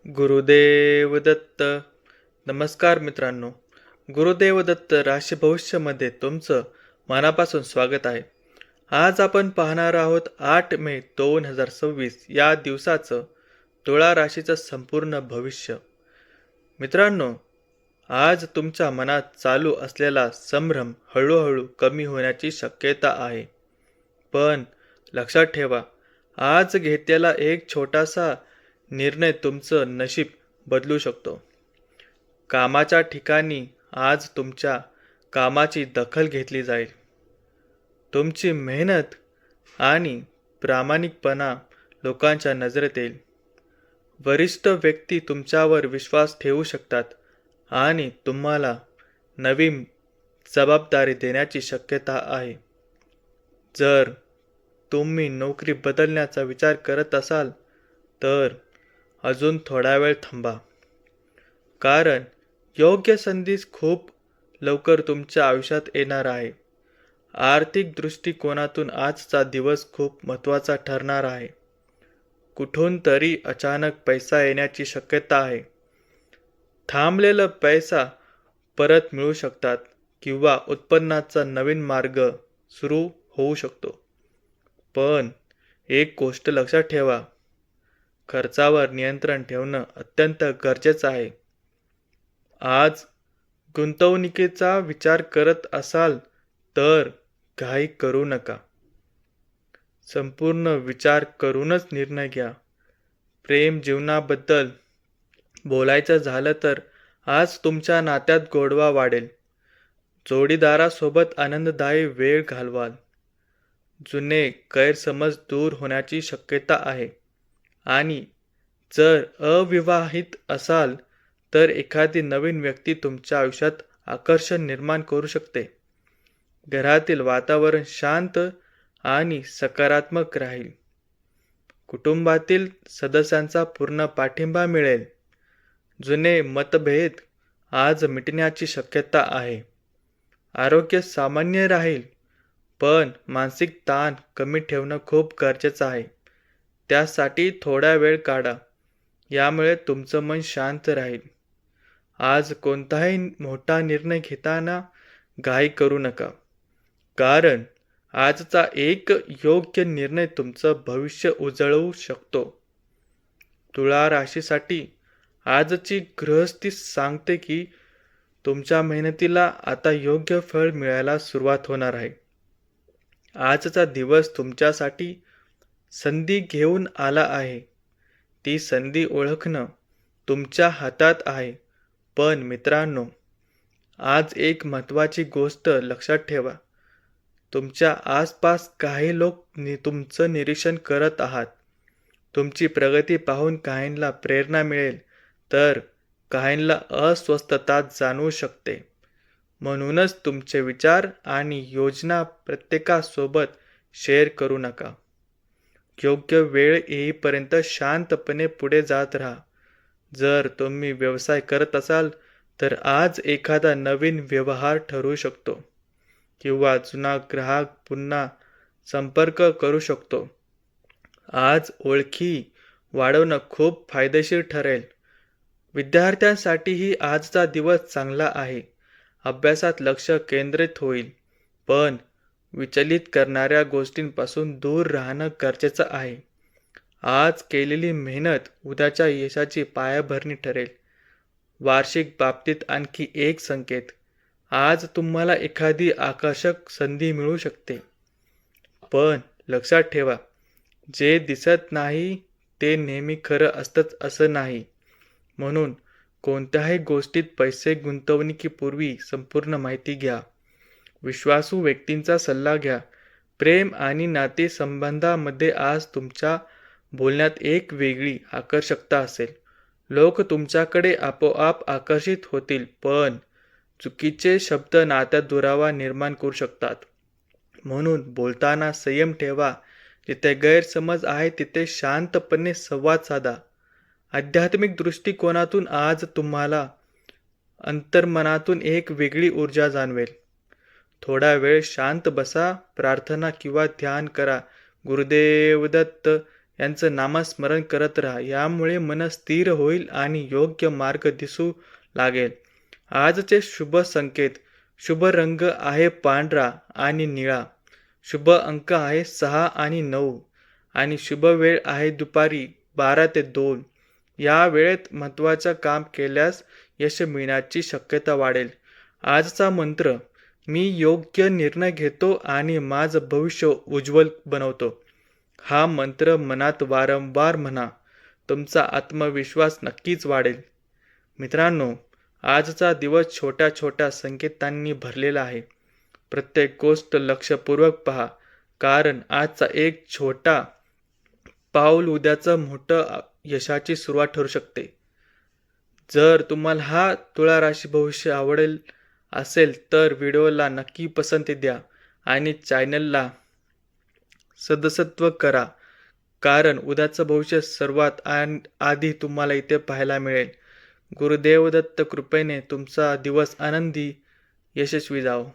गुरुदेव दत्त. नमस्कार मित्रांनो. गुरुदेव दत्त राशी भविष्यमध्ये तुमचं मनापासून स्वागत आहे. आज आपण पाहणार आहोत 8 मे 2026 या दिवसाचं तुळा राशीचं संपूर्ण भविष्य. मित्रांनो, आज तुमच्या मनात चालू असलेला संभ्रम हळूहळू कमी होण्याची शक्यता आहे. पण लक्षात ठेवा, आज घेतलेला एक छोटासा निर्णय तुमचं नशीब बदलू शकतो. कामाच्या ठिकाणी आज तुमच्या कामाची दखल घेतली जाईल. तुमची मेहनत आणि प्रामाणिकपणा लोकांच्या नजरेत येईल. वरिष्ठ व्यक्ती तुमच्यावर विश्वास ठेवू शकतात आणि तुम्हाला नवीन जबाबदारी देण्याची शक्यता आहे. जर तुम्ही नोकरी बदलण्याचा विचार करत असाल तर अजून थोडा वेळ थांबा, कारण योग्य संधी खूप लवकर तुमच्या आयुष्यात येणार आहे. आर्थिक दृष्टिकोनातून आजचा दिवस खूप महत्त्वाचा ठरणार आहे. कुठून तरी अचानक पैसा येण्याची शक्यता आहे. थांबलेला पैसा परत मिळू शकतात किंवा उत्पन्नाचा नवीन मार्ग सुरू होऊ शकतो. पण एक गोष्ट लक्षात ठेवा, खर्चावर नियंत्रण ठेवणं अत्यंत गरजेचं आहे. आज गुंतवणुकीचा विचार करत असाल तर घाई करू नका. संपूर्ण विचार करूनच निर्णय घ्या. प्रेम जीवनाबद्दल बोलायचं झालं तर आज तुमच्या नात्यात गोडवा वाढेल. जोडीदारासोबत आनंददायी वेळ घालवाल. जुने गैरसमज दूर होण्याची शक्यता आहे. आणि जर अविवाहित असाल तर एखादी नवीन व्यक्ती तुमच्या आयुष्यात आकर्षण निर्माण करू शकते. घरातील वातावरण शांत आणि सकारात्मक राहील. कुटुंबातील सदस्यांचा पूर्ण पाठिंबा मिळेल. जुने मतभेद आज मिटण्याची शक्यता आहे. आरोग्य सामान्य राहील, पण मानसिक ताण कमी ठेवणं खूप गरजेचं आहे. त्यासाठी थोडा वेळ काढा, यामुळे तुमचं मन शांत राहील. आज कोणताही मोठा निर्णय घेताना घाई करू नका, कारण आजचा एक योग्य निर्णय तुमचं भविष्य उजळवू शकतो. तुळा राशीसाठी आजची गृहस्थी सांगते की तुमच्या मेहनतीला आता योग्य फळ मिळायला सुरुवात होणार आहे. आजचा दिवस तुमच्यासाठी संधी घेऊन आला आहे. ती संधी ओळखणं तुमच्या हातात आहे. पण मित्रांनो, आज एक महत्त्वाची गोष्ट लक्षात ठेवा. तुमच्या आसपास काही लोक तुमचं निरीक्षण करत आहात. तुमची प्रगती पाहून काहींना प्रेरणा मिळेल तर काहींना अस्वस्थता जाणवू शकते. म्हणूनच तुमचे विचार आणि योजना प्रत्येकासोबत शेअर करू नका. योग्य वेळ येईपर्यंत शांतपणे पुढे जात राहा. जर तुम्ही व्यवसाय करत असाल तर आज एखादा नवीन व्यवहार ठरू शकतो किंवा जुना ग्राहक पुन्हा संपर्क करू शकतो. आज ओळखी वाढवणं खूप फायदेशीर ठरेल. विद्यार्थ्यांसाठीही आजचा दिवस चांगला आहे. अभ्यासात लक्ष केंद्रित होईल, पण विचलित करणाऱ्या गोष्टींपासून दूर राहणं गरजेचं आहे. आज केलेली मेहनत उद्याच्या यशाची पायाभरणी ठरेल. वार्षिक बाबतीत आणखी एक संकेत. आज तुम्हाला एखादी आकर्षक संधी मिळू शकते. पण लक्षात ठेवा, जे दिसत नाही ते नेहमी खरं असतंच असं नाही. म्हणून कोणत्याही गोष्टीत पैसे गुंतवणुकीपूर्वी संपूर्ण माहिती घ्या. विश्वासू व्यक्तींचा सल्ला घ्या. प्रेम आणि नातेसंबंधामध्ये आज तुमच्या बोलण्यात एक वेगळी आकर्षकता असेल. लोक तुमच्याकडे आपोआप आकर्षित होतील, पण चुकीचे शब्द नात्यात दुरावा निर्माण करू शकतात. म्हणून बोलताना संयम ठेवा. जिथे गैरसमज आहे तिथे शांतपणे संवाद साधा. आध्यात्मिक दृष्टिकोनातून आज तुम्हाला अंतर्मनातून एक वेगळी ऊर्जा जाणवेल. थोडा वेळ शांत बसा, प्रार्थना किंवा ध्यान करा. गुरुदेव दत्त यांचं नामस्मरण करत राहा. यामुळे मन स्थिर होईल आणि योग्य मार्ग दिसू लागेल. आजचे शुभ संकेत. शुभ रंग आहे पांढरा आणि निळा. शुभ अंक आहे 6 आणि 9 आणि शुभ वेळ आहे दुपारी 12 ते 2. या वेळेत महत्त्वाचं काम केल्यास यश मिळण्याची शक्यता वाढेल. आजचा मंत्र. मी योग्य निर्णय घेतो आणि माझं भविष्य उज्ज्वल बनवतो. हा मंत्र मनात वारंवार म्हणा. तुमचा आत्मविश्वास नक्कीच वाढेल. मित्रांनो, आजचा दिवस छोट्या छोट्या संकेतांनी भरलेला आहे. प्रत्येक गोष्ट लक्षपूर्वक पहा, कारण आजचा एक छोटा पाऊल उद्याचं मोठं यशाची सुरुवात ठरू शकते. जर तुम्हाला हा तुळा राशी भविष्य आवडेल असेल तर व्हिडिओला नक्की पसंती द्या आणि चॅनलला सदस्यत्व करा, कारण उद्याचं भविष्य सर्वात आधी तुम्हाला इथे पाहायला मिळेल. गुरुदेव दत्त कृपेने तुमचा दिवस आनंदी यशस्वी जावो.